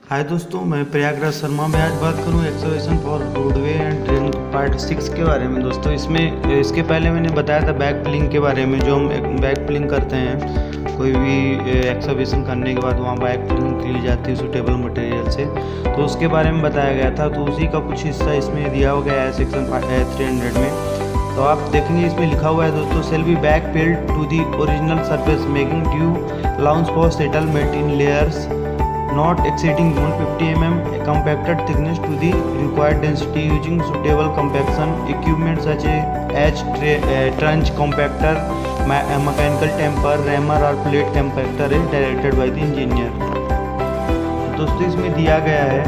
हाय दोस्तों, मैं प्रयागराज शर्मा में आज बात करूं excavation for roadway and drain part 6 के बारे में। दोस्तों इसके पहले मैंने बताया था बैक फिलिंग के बारे में। जो हम बैक फिलिंग करते हैं कोई भी एक्सकवेशन करने के बाद वहाँ बैक फिलिंग की जाती है सूटेबल मटेरियल से, तो उसके बारे में बताया गया था। तो उसी का कुछ हिस्सा इसमें दिया हो गया है सेक्शन 300 में। तो आप देखेंगे इसमें लिखा हुआ है दोस्तों, shall be back filled to the original surface making due allowance for settlement in layers not exceeding 150 mm compacted thickness to the required density using suitable compaction equipment such as trench compactor, mechanical tamper, rammer or plate compactor is directed by the engineer। दोस्तों इसमें दिया गया है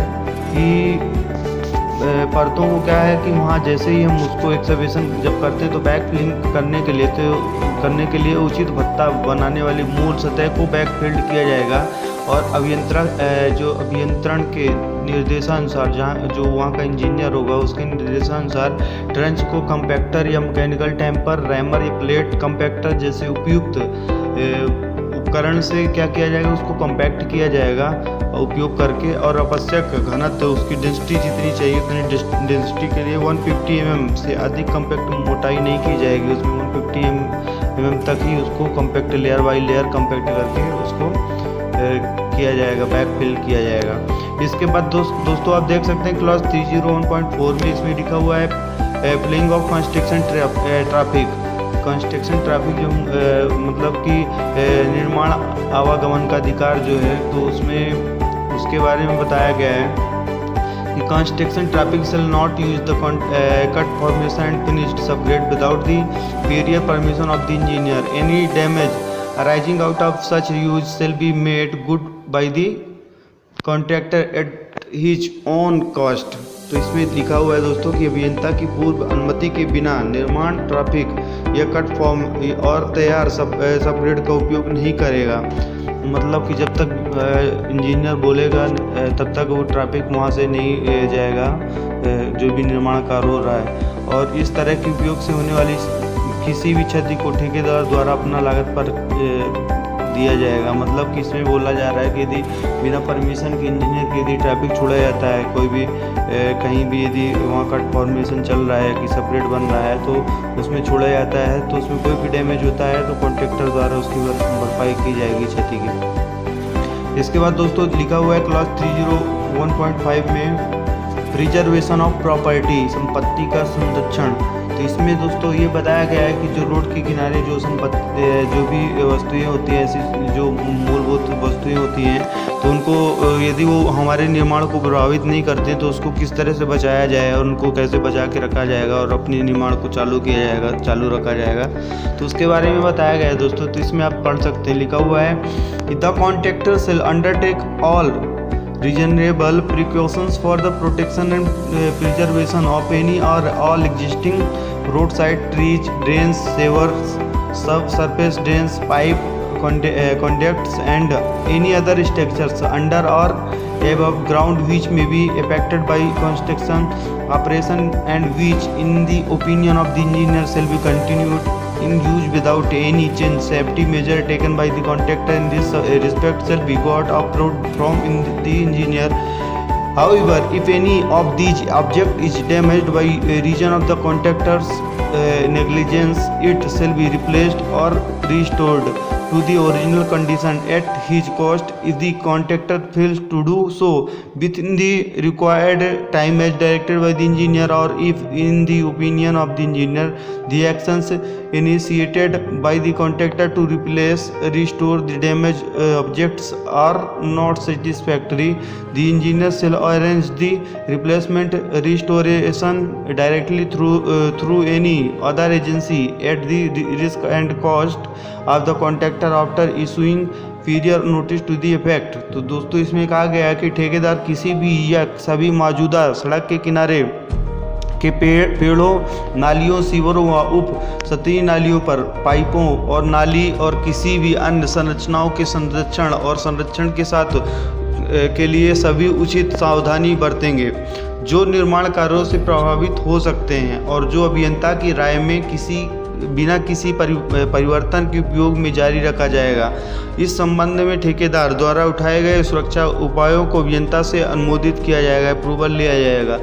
कि परतों को क्या है कि वहाँ जैसे ही हम उसको एक्सकवेशन जब करते हैं तो बैक फिलिंग करने के लिए उचित भत्ता बनाने वाली मूल सतह को बैक फिल्ड किया जाएगा और अभियंत्रण के निर्देशानुसार जो वहाँ का इंजीनियर होगा उसके निर्देशानुसार ट्रेंच को कंपैक्टर या मैकेनिकल टैम्पर, रैमर या प्लेट कंपैक्टर जैसे उपयुक्त उपकरण से क्या किया जाएगा, उसको कंपैक्ट किया जाएगा उपयोग करके। और आवश्यक घनत्व उसकी डेंसिटी जितनी चाहिए उतनी डेंसिटी के लिए 150 mm से अधिक कंपैक्ट मोटाई नहीं की जाएगी। उसमें 150 mm तक ही उसको compact layer by layer compact करके उसको किया जाएगा, बैक फिल किया जाएगा। इसके बाद दोस्तों आप देख सकते हैं क्लॉज 301.4 में इसमें लिखा हुआ है फिलिंग ऑफ कंस्ट्रक्शन ट्रैफिक जो मतलब कि निर्माण आवागमन का अधिकार जो है, तो उसमें उसके बारे में बताया गया है कि construction traffic shall not use the cut formation and finished subgrade without the period permission of the engineer. Any damage arising out of such use shall be made good by the contractor at his own cost। तो इसमें लिखा हुआ है दोस्तों कि अभियंता की पूर्व अनुमति के बिना निर्माण ट्रैफिक या कट फॉर्म और तैयार सबग्रेड का उपयोग नहीं करेगा। मतलब कि जब तक इंजीनियर बोलेगा तब तक वो ट्रैफिक वहाँ से नहीं जाएगा जो भी निर्माण कार्य हो रहा है। और इस तरह के उपयोग से होने वाली किसी भी क्षति को ठेकेदार द्वारा अपना लागत पर दिया जाएगा। मतलब कि इसमें बोला जा रहा है कि यदि बिना परमिशन के इंजीनियर के यदि ट्रैफिक छोड़ा जाता है कोई भी कहीं भी, यदि वहाँ कट फॉर्मेशन चल रहा है कि सेपरेट बन रहा है तो उसमें छोड़ा जाता है, तो उसमें कोई भी डैमेज होता है तो कॉन्ट्रैक्टर द्वारा उसकी भरपाई की जाएगी क्षति की। इसके बाद दोस्तों लिखा हुआ है क्लॉज 301.5 में प्रिजर्वेशन ऑफ प्रॉपर्टी, संपत्ति का संरक्षण। तो इसमें दोस्तों ये बताया गया है कि जो रोड के किनारे जो भी वस्तुएं होती हैं, ऐसी जो मूलभूत वस्तुएं होती हैं, तो उनको यदि वो हमारे निर्माण को प्रभावित नहीं करते तो उसको किस तरह से बचाया जाए और उनको कैसे बचा के रखा जाएगा और अपने निर्माण को चालू रखा जाएगा, तो उसके बारे में बताया गया है दोस्तों। तो इसमें आप पढ़ सकते हैं, लिखा हुआ है कि the contractor shall undertake all reasonable precautions for the protection and preservation of any or all existing roadside trees, drains, sewers, subsurface drains, pipe conducts and any other structures under or above ground which may be affected by construction operation and which in the opinion of the engineer shall be continued in use without any change. Safety measure taken by the contractor in this respect shall be got approved from the engineer. However, if any of these object is damaged by reason of the contractor's negligence, it shall be replaced or restored to the original condition at his cost if the contractor fails to do so within the required time as directed by the engineer, or if in the opinion of the engineer the actions initiated by the contractor to restore the damaged objects are not satisfactory, the engineer shall arrange the replacement restoration directly through any other agency at the risk and cost of the contractor after issuing period notice to the effect. तो दोस्तों इसमें कहा गया है कि ठेकेदार किसी भी या सभी मौजूदा सड़क के किनारे के पेड़ों, नालियों, सीवरों व उप सतही नालियों पर पाइपों और नाली और किसी भी अन्य संरचनाओं के संरक्षण और संरक्षण के साथ के लिए सभी उचित सावधानी बरतेंगे जो निर्माण कार्यों से प्रभावित हो सकते हैं और जो अभियंता की राय में किसी बिना किसी परिवर्तन के उपयोग में जारी रखा जाएगा। इस संबंध में ठेकेदार द्वारा उठाए गए सुरक्षा उपायों को अभियंता से अनुमोदित किया जाएगा, अप्रूवल लिया जाएगा।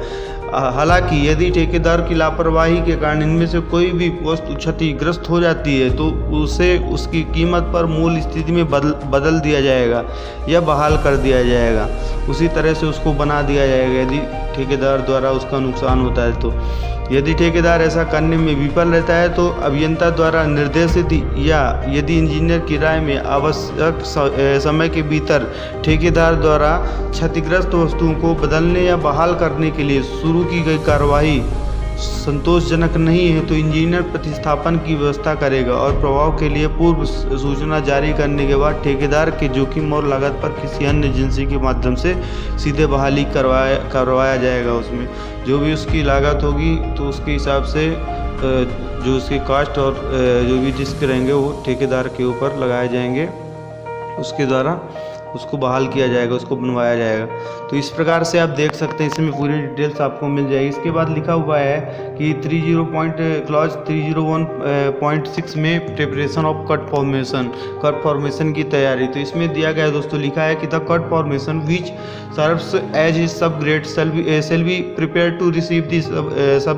हालांकि यदि ठेकेदार की लापरवाही के कारण इनमें से कोई भी वस्तु क्षतिग्रस्त हो जाती है तो उसे उसकी कीमत पर मूल स्थिति में बदल दिया जाएगा या बहाल कर दिया जाएगा, उसी तरह से उसको बना दिया जाएगा यदि ठेकेदार द्वारा उसका नुकसान होता है तो। यदि ठेकेदार ऐसा करने में विफल रहता है तो अभियंता द्वारा निर्देशित या यदि इंजीनियर की राय में आवश्यक समय के भीतर ठेकेदार द्वारा क्षतिग्रस्त वस्तुओं को बदलने या बहाल करने के लिए शुरू की गई कार्रवाई संतोषजनक नहीं है तो इंजीनियर प्रतिस्थापन की व्यवस्था करेगा और प्रभाव के लिए पूर्व सूचना जारी करने के बाद ठेकेदार के जोखिम और लागत पर किसी अन्य एजेंसी के माध्यम से सीधे बहाली करवाया जाएगा। उसमें जो भी उसकी लागत होगी तो उसके हिसाब से जो उसकी कास्ट और जो भी रिस्क रहेंगे वो ठेकेदार के ऊपर लगाए जाएंगे, उसके द्वारा उसको बहाल किया जाएगा, उसको बनवाया जाएगा। तो इस प्रकार से आप देख सकते हैं, इसमें पूरी डिटेल्स आपको मिल जाएगी। इसके बाद लिखा हुआ है कि क्लॉज 301.6 में प्रिपरेशन ऑफ कट फॉर्मेशन की तैयारी। तो इसमें दिया गया है दोस्तों, लिखा है कि the cut formation which serves as sub grade shall be prepared to receive the sub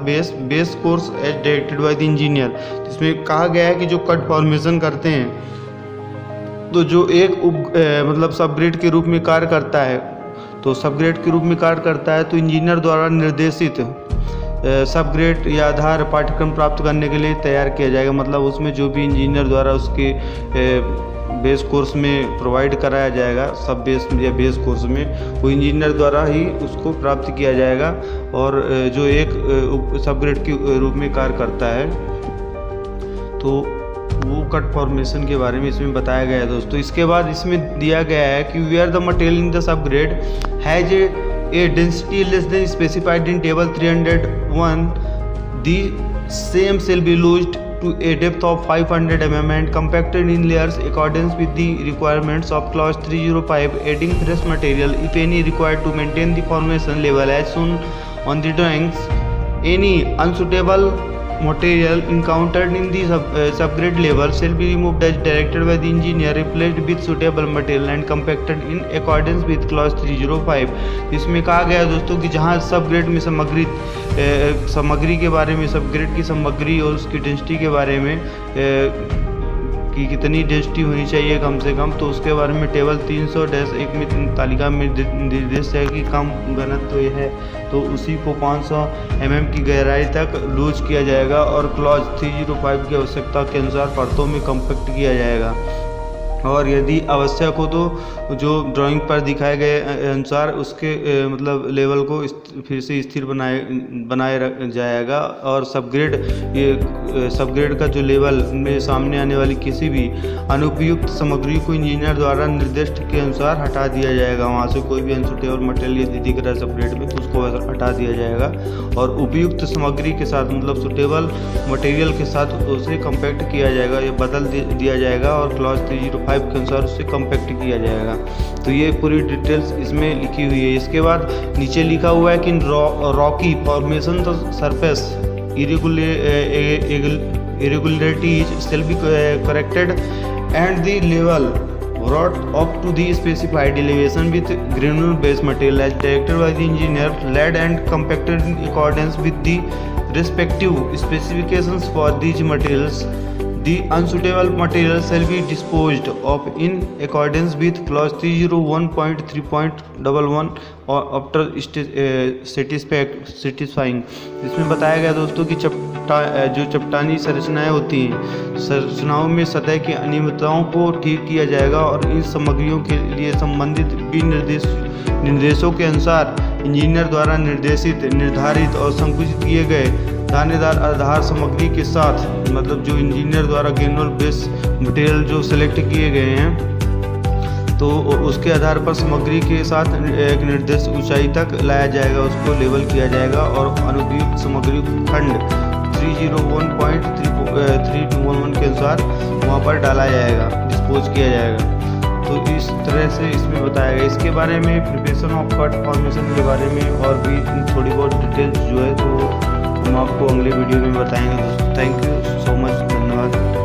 base course as directed by the engineer. इसमें कहा गया है कि जो कट फॉर्मेशन करते हैं तो जो एक मतलब सब ग्रेड के रूप में कार्य करता है, तो सब ग्रेड के रूप में कार्य करता है तो इंजीनियर द्वारा निर्देशित सब ग्रेड या आधार पाठ्यक्रम प्राप्त करने के लिए तैयार किया जाएगा। मतलब उसमें जो भी इंजीनियर द्वारा उसके बेस कोर्स में प्रोवाइड कराया जाएगा, सब बेस या बेस कोर्स में, वो इंजीनियर द्वारा ही उसको प्राप्त किया जाएगा और जो एक सब ग्रेड के रूप में कार्य करता है तो वो कट फॉर्मेशन के बारे में इसमें बताया गया है दोस्तों। इसके बाद इसमें दिया गया है कि where the material in the sub grade has a density less than specified in table 301 the same shall be used to a depth of 500 mm and compacted in layers according with the requirements of clause 305, adding fresh material if any required to maintain the formation level as shown on the drawings. Any unsuitable material encountered in the subgrade level shall be removed as directed by the engineer, replaced with suitable material and compacted in accordance with clause 305। इसमें कहा गया है दोस्तों कि जहाँ सब grade में सामग्री के बारे में, सब ग्रेड की सामग्री और उसकी डेंसिटी के बारे में कि कितनी डेंसिटी होनी चाहिए कम से कम, तो उसके बारे में टेबल 300-1 में तालिका में निर्देश है कि कम घनत्व है तो उसी को 500 mm की गहराई तक लूज किया जाएगा और क्लॉज 305 की आवश्यकता के अनुसार परतों में कम्पैक्ट किया जाएगा। और यदि आवश्यक हो तो जो ड्राइंग पर दिखाए गए अनुसार उसके मतलब लेवल को फिर से स्थिर बनाए जाएगा और सब ग्रेड का जो लेवल में सामने आने वाली किसी भी अनुपयुक्त सामग्री को इंजीनियर द्वारा निर्दिष्ट के अनुसार हटा दिया जाएगा। वहाँ से कोई भी अनसुटेबल मटेरियल यदि दिख रहा है सब ग्रेड में तो उसको हटा दिया जाएगा और उपयुक्त सामग्री के साथ मतलब सुटेबल मटेरियल के साथ उसे कम्पैक्ट किया जाएगा या बदल दिया जाएगा और क्लॉज 305 के अनुसार उसे कम्पैक्ट किया जाएगा। तो ये पूरी डिटेल्स इसमें लिखी हुई है। इसके बाद नीचे लिखा हुआ है कि Rocky formation the surface irregularities shall be corrected and the level brought up to the specified elevation with granular base material as directed by the engineer, laid and compacted in accordance with the respective specifications for these materials. The unsuitable material shall be disposed of in accordance with clause 301.3.11 or after satisfying। इसमें बताया गया दोस्तों कि जो चट्टानी संरचनाएं होती हैं, संरचनाओं में सतह की अनियमितताओं को ठीक किया जाएगा और इन सामग्रियों के लिए संबंधित निर्देशों के अनुसार इंजीनियर द्वारा निर्धारित और संकुचित किए गए दानेदार आधार सामग्री के साथ मतलब जो इंजीनियर द्वारा ग्रेनुलर बेस मटेरियल जो सेलेक्ट किए गए हैं तो उसके आधार पर सामग्री के साथ एक निर्दिष्ट ऊंचाई तक लाया जाएगा, उसको लेवल किया जाएगा और अनुपयुक्त सामग्री खंड 301.311 के अनुसार वहां पर डाला जाएगा, डिस्पोज किया जाएगा। तो इस तरह से इसमें बताया गया। इसके बारे में प्रिपरेशन ऑफ कट फॉर्मेशन के बारे में और भी थोड़ी बहुत डिटेल्स जो है तो हम आपको अगले वीडियो में बताएंगे दोस्तों। Thank you so much. धन्यवाद।